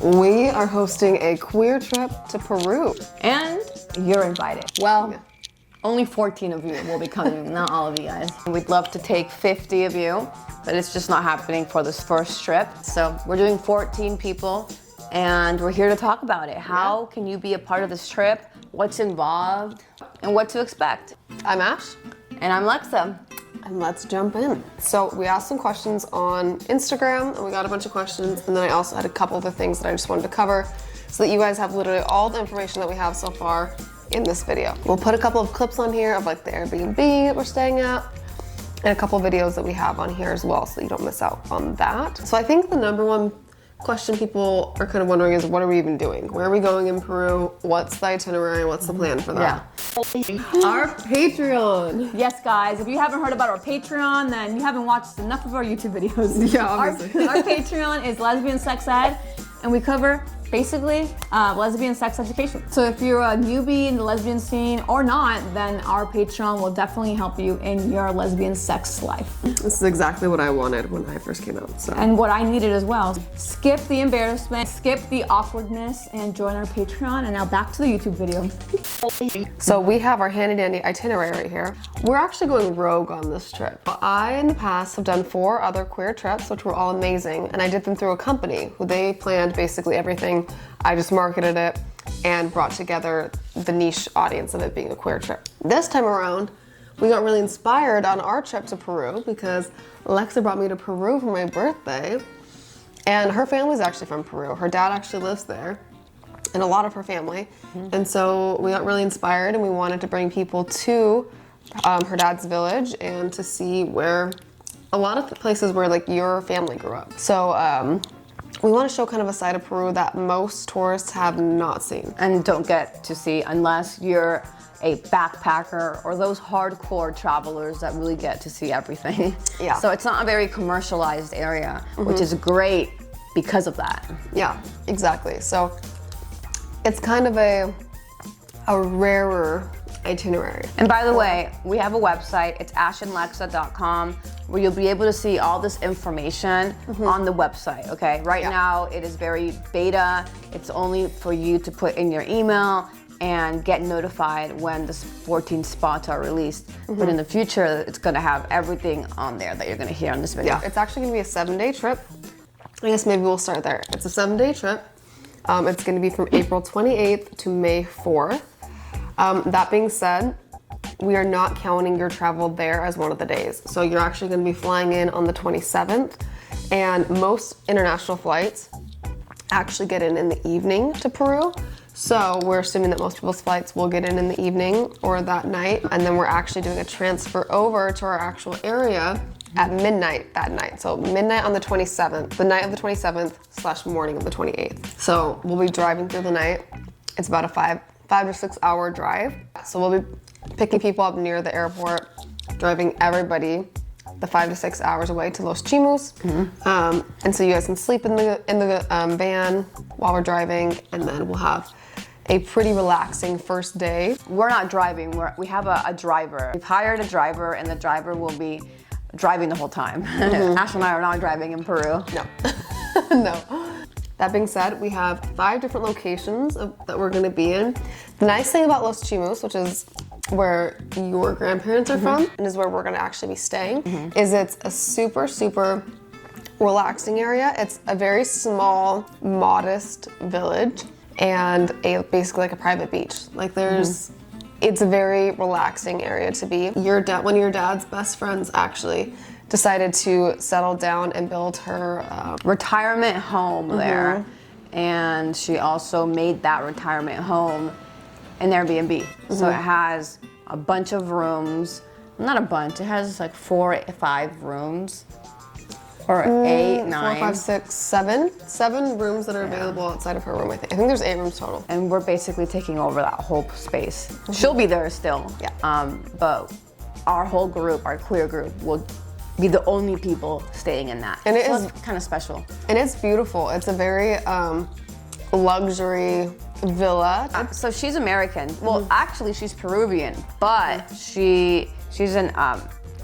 We are hosting a queer trip to Peru. And you're invited. Well, only 14 of you will be coming, not all of you guys. We'd love to take 50 of you, but it's just not happening for this first trip. So we're doing 14 people, and we're here to talk about it. How can you be a part of this trip? What's involved? And what to expect? I'm Ash. And I'm Lexa. And let's jump in. So we asked some questions on Instagram, and we got a bunch of questions, and then I also had a couple other things that I just wanted to cover so that you guys have literally all the information that we have so far in this video. We'll put a couple of clips on here of like the Airbnb that we're staying at, and a couple of videos that we have on here as well, so that you don't miss out on that. So I think the number one question people are kind of wondering is, what are we even doing? Where are we going in Peru? What's the itinerary? What's the plan for that? Yeah. Our Patreon. Yes, guys, if you haven't heard about our Patreon, then you haven't watched enough of our YouTube videos. Yeah, obviously. Our Patreon is Lesbian Sex Ed, and we cover basically lesbian sex education. So if you're a newbie in the lesbian scene or not, then our Patreon will definitely help you in your lesbian sex life. This is exactly what I wanted when I first came out. So. And what I needed as well. Skip the embarrassment, skip the awkwardness, and join our Patreon. And now back to the YouTube video. So we have our handy dandy itinerary right here. We're actually going rogue on this trip. I, in the past, have done 4 other queer trips, which were all amazing. And I did them through a company who they planned basically everything. I just marketed it and brought together the niche audience of it being a queer trip. This time around, we got really inspired on our trip to Peru because Lexa brought me to Peru for my birthday, and her family's actually from Peru. Her dad actually lives there, and a lot of her family. And so we got really inspired, and we wanted to bring people to her dad's village and to see where a lot of the places where like your family grew up. So we want to show kind of a side of Peru that most tourists have not seen. And don't get to see unless you're a backpacker or those hardcore travelers that really get to see everything. Yeah. So it's not a very commercialized area, which is great because of that. Yeah, exactly. So it's kind of a rarer itinerary. And by the way, we have a website. It's ashandlexa.com, where you'll be able to see all this information on the website, okay? Right now, it is very beta. It's only for you to put in your email and get notified when the 14 spots are released. But in the future, it's gonna have everything on there that you're gonna hear on this video. Yeah, it's actually gonna be a 7-day trip. I guess maybe we'll start there. It's a 7-day trip. It's gonna be from April 28th to May 4th. That being said, we are not counting your travel there as one of the days. So you're actually going to be flying in on the 27th, and most international flights actually get in the evening to Peru. So we're assuming that most people's flights will get in the evening or that night, and then we're actually doing a transfer over to our actual area at midnight that night. So midnight on the 27th, the night of the 27th / morning of the 28th. So we'll be driving through the night. It's about a 5 to 6 hour drive. So we'll be picking people up near the airport, driving everybody the 5 to 6 hours away to Los Chimos. And so you guys can sleep in the van while we're driving, and then we'll have a pretty relaxing first day. We're not driving, we have a driver. We've hired a driver, and the driver will be driving the whole time. Ash and I are not driving in Peru. No, no. That being said, we have 5 different locations that we're gonna be in. The nice thing about Los Chimos, which is where your grandparents are from, and is where we're gonna actually be staying, is it's a super, super relaxing area. It's a very small, modest village, and basically like a private beach. Like it's a very relaxing area to be. One of your dad's best friends actually decided to settle down and build her retirement home there. And she also made that retirement home an Airbnb. So it has a bunch of rooms, not a bunch, it has like 4 or 5 rooms. Or 8, 9. 4, 5, 6, 7. 7 rooms that are available outside of her room, I think. I think there's 8 rooms total. And we're basically taking over that whole space. She'll be there still. Yeah. But our whole group, our queer group, will be the only people staying in that. And so it's kind of special. And it's beautiful. It's a very luxury villa. So she's American. Well, actually she's Peruvian, but she's an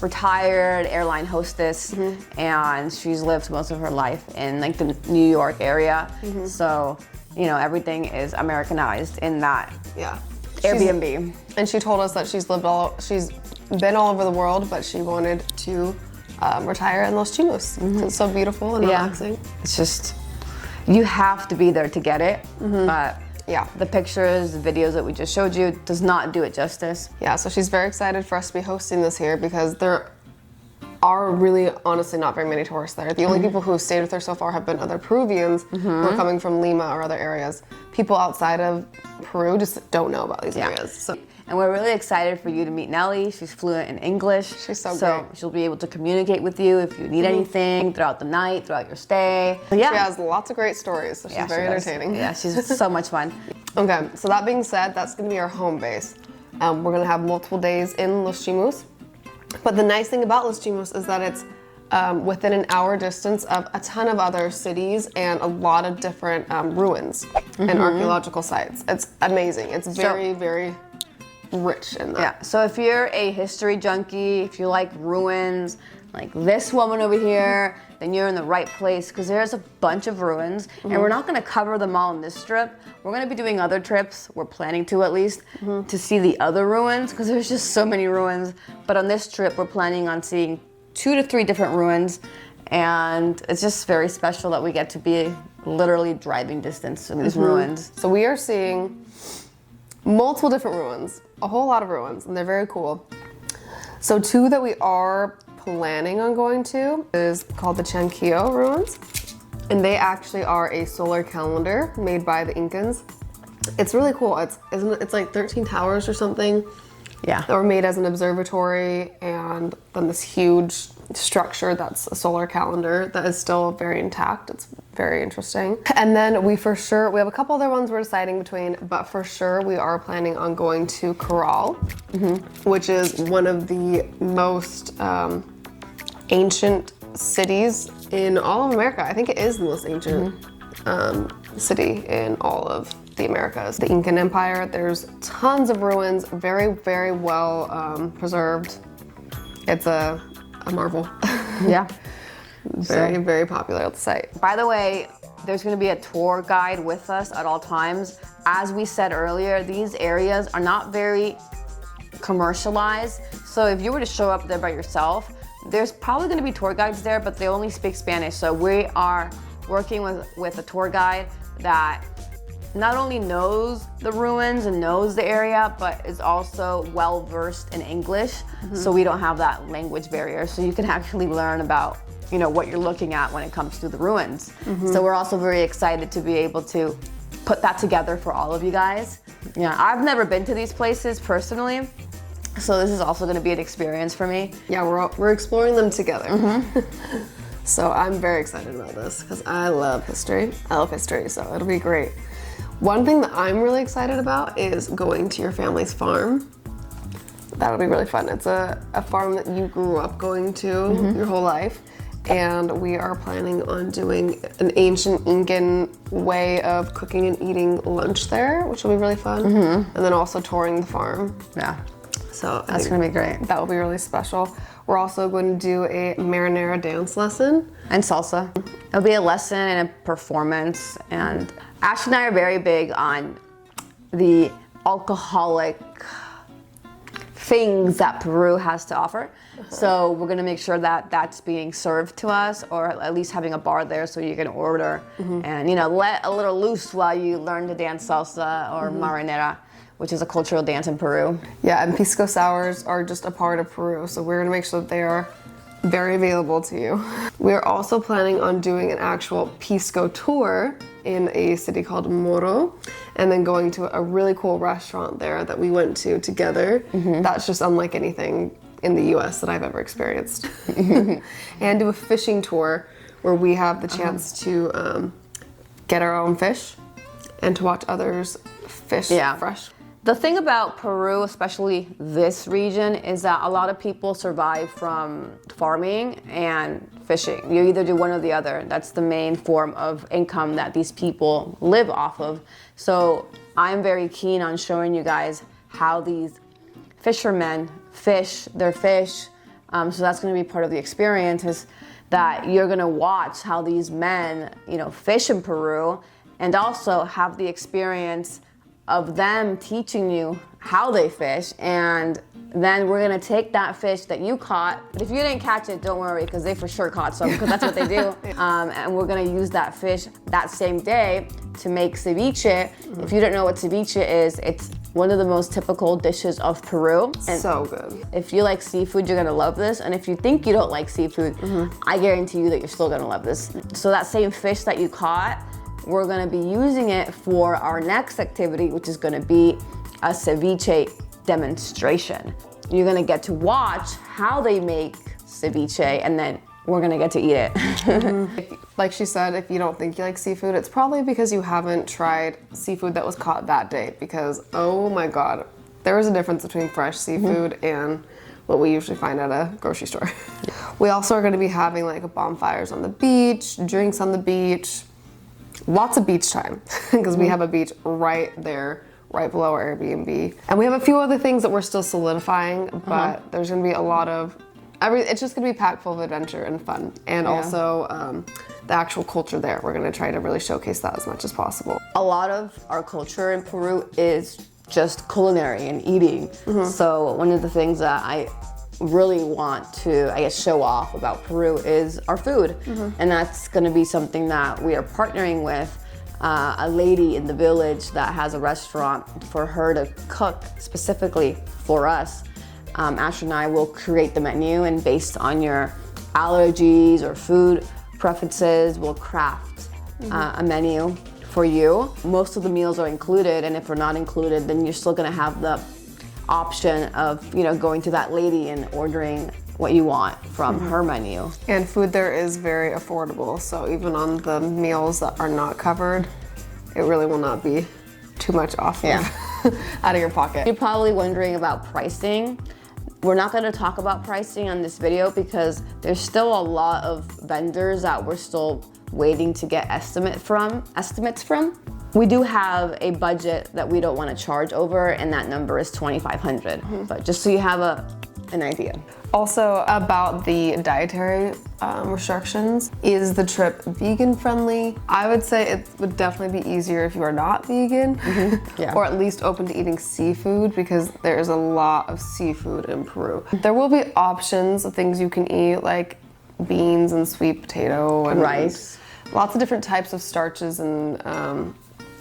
retired airline hostess, and she's lived most of her life in like the New York area. So, you know, everything is Americanized in that Airbnb. And she told us that she's been all over the world, but she wanted to retire in Los Chimos. It's so beautiful and relaxing. It's just, you have to be there to get it. But yeah, the pictures, the videos that we just showed you does not do it justice. Yeah, so she's very excited for us to be hosting this here because there are really, honestly, not very many tourists there. The only people who have stayed with her so far have been other Peruvians who are coming from Lima or other areas. People outside of Peru just don't know about these areas. So. And we're really excited for you to meet Nelly. She's fluent in English. She's so great. She'll be able to communicate with you if you need anything throughout the night, throughout your stay. She has lots of great stories, so she's very entertaining. Yeah, she's so much fun. Okay, so that being said, that's gonna be our home base. We're gonna have multiple days in Los Chimos. But the nice thing about Los Chimos is that it's within an hour distance of a ton of other cities and a lot of different ruins and archaeological sites. It's amazing. It's very, very rich in that. Yeah, so if you're a history junkie, if you like ruins, like this woman over here, then you're in the right place because there's a bunch of ruins and we're not gonna cover them all in this trip. We're gonna be doing other trips, we're planning to at least, to see the other ruins because there's just so many ruins. But on this trip, we're planning on seeing 2 to 3 different ruins, and it's just very special that we get to be literally driving distance to these ruins. So we are seeing multiple different ruins, a whole lot of ruins, and they're very cool. So 2 that we are planning on going to is called the Chanquillo ruins, and they actually are a solar calendar made by the Incans. It's really cool. It's like 13 towers or something. Yeah. That were made as an observatory, and then this huge structure that's a solar calendar that is still very intact. It's very interesting. And then we have a couple other ones we're deciding between, but for sure we are planning on going to Corral, which is one of the most ancient cities in all of America. I think it is the most ancient city in all of the Americas. The Incan Empire, there's tons of ruins, very, very well preserved. It's a marvel. Yeah. Very, very popular site. By the way, there's gonna be a tour guide with us at all times. As we said earlier, these areas are not very commercialized. So if you were to show up there by yourself, there's probably gonna be tour guides there, but they only speak Spanish. So we are working with a tour guide that not only knows the ruins and knows the area, but is also well versed in English. So we don't have that language barrier. So you can actually learn about, you know, what you're looking at when it comes to the ruins. So we're also very excited to be able to put that together for all of you guys. Yeah, I've never been to these places personally, so this is also gonna be an experience for me. Yeah, we're exploring them together. So I'm very excited about this because I love history. So it'll be great. One thing that I'm really excited about is going to your family's farm. That'll be really fun. It's a farm that you grew up going to your whole life. And we are planning on doing an ancient Incan way of cooking and eating lunch there, which will be really fun. And then also touring the farm. Yeah, so that's gonna be great. That will be really special. We're also going to do a marinara dance lesson. And salsa. It'll be a lesson and a performance. And Ash and I are very big on the alcoholic things that Peru has to offer. So we're gonna make sure that that's being served to us, or at least having a bar there so you can order and, you know, let a little loose while you learn to dance salsa or marinera, which is a cultural dance in Peru. Yeah, and pisco sours are just a part of Peru, so we're gonna make sure that they are very available to you. We are also planning on doing an actual pisco tour in a city called Moro, and then going to a really cool restaurant there that we went to together. That's just unlike anything in the US that I've ever experienced. And do a fishing tour where we have the chance to get our own fish and to watch others fish fresh. The thing about Peru, especially this region, is that a lot of people survive from farming and fishing. You either do one or the other. That's the main form of income that these people live off of. So I'm very keen on showing you guys how these fishermen fish their fish, So that's going to be part of the experience, is that you're going to watch how these men, fish in Peru, and also have the experience of them teaching you how they fish. And then we're gonna take that fish that you caught. But if you didn't catch it, don't worry, because they for sure caught some, because that's what they do. And we're gonna use that fish that same day to make ceviche. If you don't know what ceviche is, it's one of the most typical dishes of Peru. And so good. if you like seafood, you're gonna love this. And if you think you don't like seafood, I guarantee you that you're still gonna love this. So that same fish that you caught, we're gonna be using it for our next activity, which is gonna be a ceviche demonstration. You're gonna get to watch how they make ceviche, and then we're gonna get to eat it. Like she said, if you don't think you like seafood, it's probably because you haven't tried seafood that was caught that day, because oh my God, there is a difference between fresh seafood and what we usually find at a grocery store. We also are gonna be having like bonfires on the beach, drinks on the beach, lots of beach time, because we have a beach right there, right below our Airbnb. And we have a few other things that we're still solidifying, but there's gonna be a lot of, it's just gonna be packed full of adventure and fun. And also the actual culture there. We're gonna try to really showcase that as much as possible. A lot of our culture in Peru is just culinary and eating. So one of the things that I really want to, show off about Peru is our food. And that's gonna be something that we are partnering with a lady in the village that has a restaurant, for her to cook specifically for us. Ash and I will create the menu, and based on your allergies or food preferences, we'll craft a menu for you. Most of the meals are included, and if we're not included, then you're still gonna have the option of going to that lady and ordering what you want from her menu. And food there is very affordable, so even on the meals that are not covered, it really will not be too much off out of your pocket. You're probably wondering about pricing. We're not going to talk about pricing on this video because there's still a lot of vendors that we're still waiting to get estimates from. We do have a budget that we don't want to charge over, and that number is $2,500. But just so you have an idea. Also, about the dietary restrictions, is the trip vegan friendly? I would say it would definitely be easier if you are not vegan, or at least open to eating seafood, because there is a lot of seafood in Peru. There will be options of things you can eat, like beans and sweet potato and rice. Lots of different types of starches and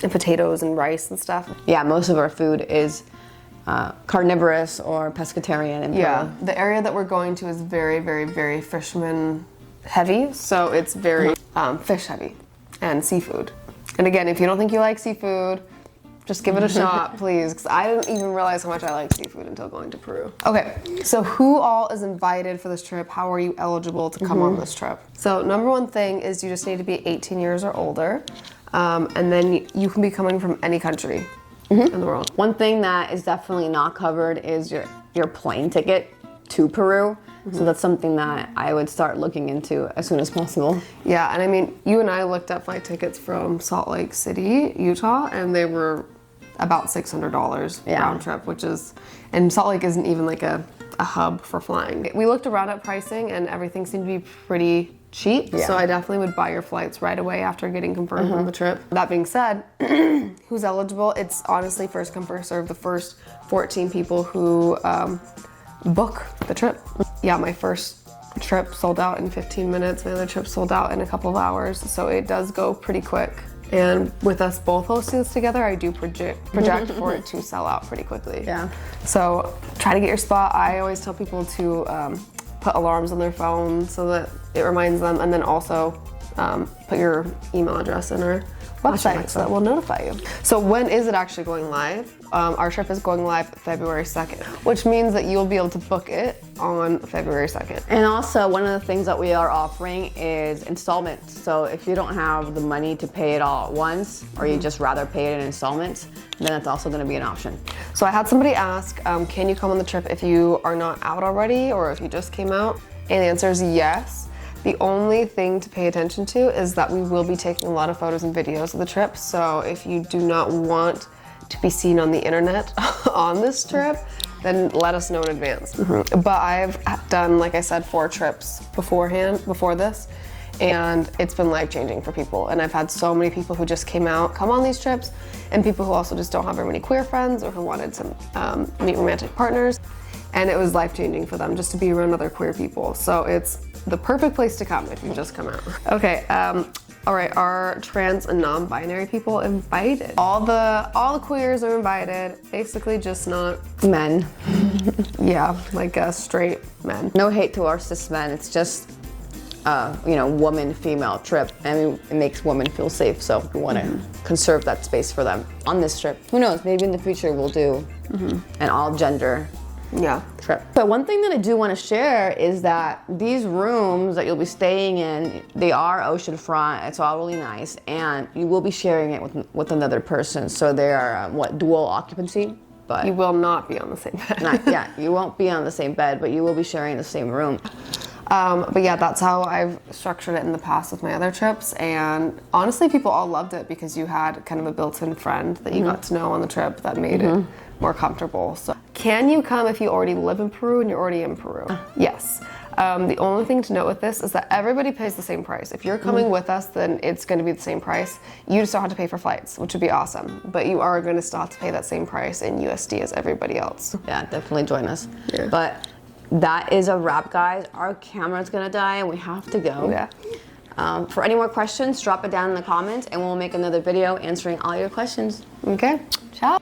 potatoes and rice and stuff. Yeah, most of our food is carnivorous or pescatarian in Peru. Yeah, the area that we're going to is very, very, very fisherman heavy, so it's very fish heavy and seafood. And again, if you don't think you like seafood, just give it a shot, please, because I didn't even realize how much I like seafood until going to Peru. Okay, so who all is invited for this trip? How are you eligible to come on this trip? So number one thing is you just need to be 18 years or older, and then you can be coming from any country in the world. One thing that is definitely not covered is your plane ticket to Peru. So that's something that I would start looking into as soon as possible. Yeah, and I mean, you and I looked up flight tickets from Salt Lake City, Utah, and they were about $600 round trip, which is, and Salt Lake isn't even like a hub for flying. We looked around at pricing and everything seemed to be pretty cheap, so I definitely would buy your flights right away after getting confirmed from the trip. That being said, who's eligible? It's honestly first come, first serve. The first 14 people who book the trip. Yeah, my first trip sold out in 15 minutes. My other trip sold out in a couple of hours, so it does go pretty quick. And with us both hosting this together, I do project for it to sell out pretty quickly. Yeah. So try to get your spot. I always tell people to put alarms on their phone so that it reminds them, and then also put your email address in our website so that will notify you. So when is it actually going live? Our trip is going live February 2nd, which means that you'll be able to book it on February 2nd. And also, one of the things that we are offering is installments. So if you don't have the money to pay it all at once, or you just rather pay it in installments, then that's also going to be an option. So I had somebody ask, can you come on the trip if you are not out already, or if you just came out? And the answer is yes. The only thing to pay attention to is that we will be taking a lot of photos and videos of the trip. So if you do not want to be seen on the internet on this trip, then let us know in advance. But I've done, like I said, 4 trips before this, and it's been life-changing for people. And I've had so many people who just come on these trips, and people who also just don't have very many queer friends or who wanted to meet romantic partners. And it was life-changing for them just to be around other queer people. So it's the perfect place to come if you just come out. Okay, all right, are trans and non-binary people invited? All the queers are invited, basically just not Men. yeah, like straight men. No hate to our cis men, it's just woman, female trip. I mean, it makes women feel safe, so we want to conserve that space for them on this trip. Who knows, maybe in the future we'll do an all gender trip. But one thing that I do want to share is that these rooms that you'll be staying in, they are oceanfront. It's all really nice, and you will be sharing it with another person. So they are dual occupancy. But You will not be on the same bed. you won't be on the same bed, but you will be sharing the same room. But yeah, that's how I've structured it in the past with my other trips. And honestly, people all loved it because you had kind of a built-in friend that you got to know on the trip that made it more comfortable. So, can you come if you already live in Peru and you're already in Peru? Yes. The only thing to note with this is that everybody pays the same price. If you're coming with us, then it's going to be the same price. You just don't have to pay for flights, which would be awesome. But you are going to still have to pay that same price in USD as everybody else. Yeah, definitely join us. Yeah. But that is a wrap, guys. Our camera's gonna die and we have to go. Yeah. For any more questions, drop it down in the comments and we'll make another video answering all your questions. Okay. Ciao.